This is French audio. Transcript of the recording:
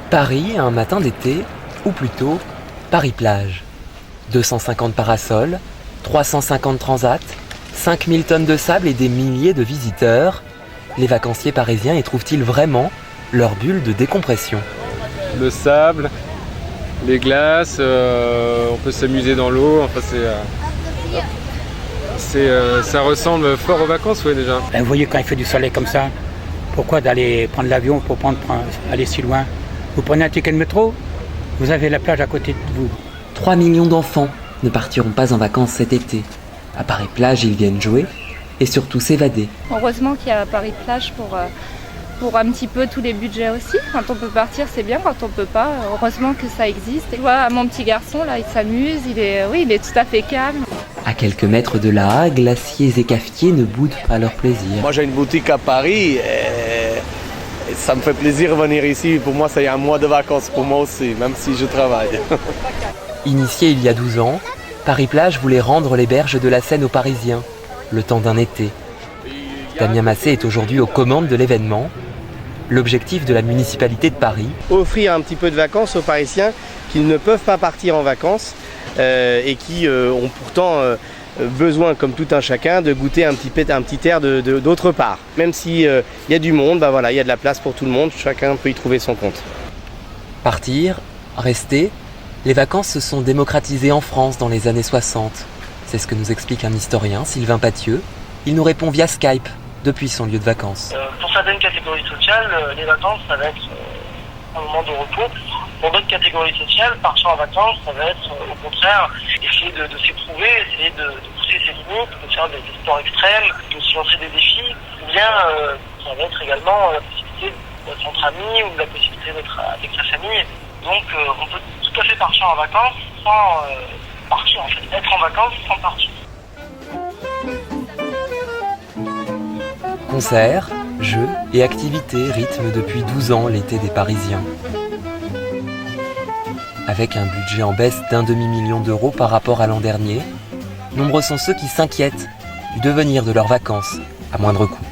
Paris, un matin d'été, ou plutôt Paris-Plage. 250 parasols, 350 transats, 5000 tonnes de sable et des milliers de visiteurs. Les vacanciers parisiens y trouvent-ils vraiment leur bulle de décompression? Le sable, les glaces, on peut s'amuser dans l'eau, enfin ça ressemble fort aux vacances, oui déjà. Vous voyez quand il fait du soleil comme ça, pourquoi d'aller prendre l'avion pour aller si loin? Vous prenez un ticket de métro, vous avez la plage à côté de vous. 3 millions d'enfants ne partiront pas en vacances cet été. À Paris-Plage, ils viennent jouer et surtout s'évader. Heureusement qu'il y a Paris-Plage pour un petit peu tous les budgets aussi. Quand on peut partir, c'est bien. Quand on peut pas, heureusement que ça existe. Et voilà, mon petit garçon, là, il s'amuse. Il est tout à fait calme. À quelques mètres de là, glaciers et cafetiers ne boudent pas leur plaisir. Moi, j'ai une boutique à Paris et ça me fait plaisir de venir ici. Pour moi, c'est un mois de vacances pour moi aussi, même si je travaille. Initié il y a 12 ans, Paris-Plage voulait rendre les berges de la Seine aux Parisiens, le temps d'un été. Damien Massé est aujourd'hui aux commandes de l'événement. L'objectif de la municipalité de Paris: offrir un petit peu de vacances aux Parisiens qui ne peuvent pas partir en vacances et qui ont pourtant besoin, comme tout un chacun, de goûter un petit air d'autre part. Même s'il y a du monde, il y a de la place pour tout le monde, chacun peut y trouver son compte. Partir, rester, les vacances se sont démocratisées en France dans les années 60. C'est ce que nous explique un historien, Sylvain Pathieu. Il nous répond via Skype, depuis son lieu de vacances. Pour certaines catégories sociales, les vacances, ça va être un moment de repos. Pour d'autres catégories sociales, partir en vacances, ça va être au contraire essayer de s'éprouver, essayer de pousser ses limites, de faire des sports extrêmes, de se lancer des défis. Ou bien ça va être également la possibilité d'être entre amis ou la possibilité d'être avec sa famille. Donc on peut tout à fait partir en vacances sans partir en fait. Être en vacances sans partir. Concerts, jeux et activités rythment depuis 12 ans l'été des Parisiens. Avec un budget en baisse d'1 demi-million d'euros par rapport à l'an dernier, nombreux sont ceux qui s'inquiètent du devenir de leurs vacances à moindre coût.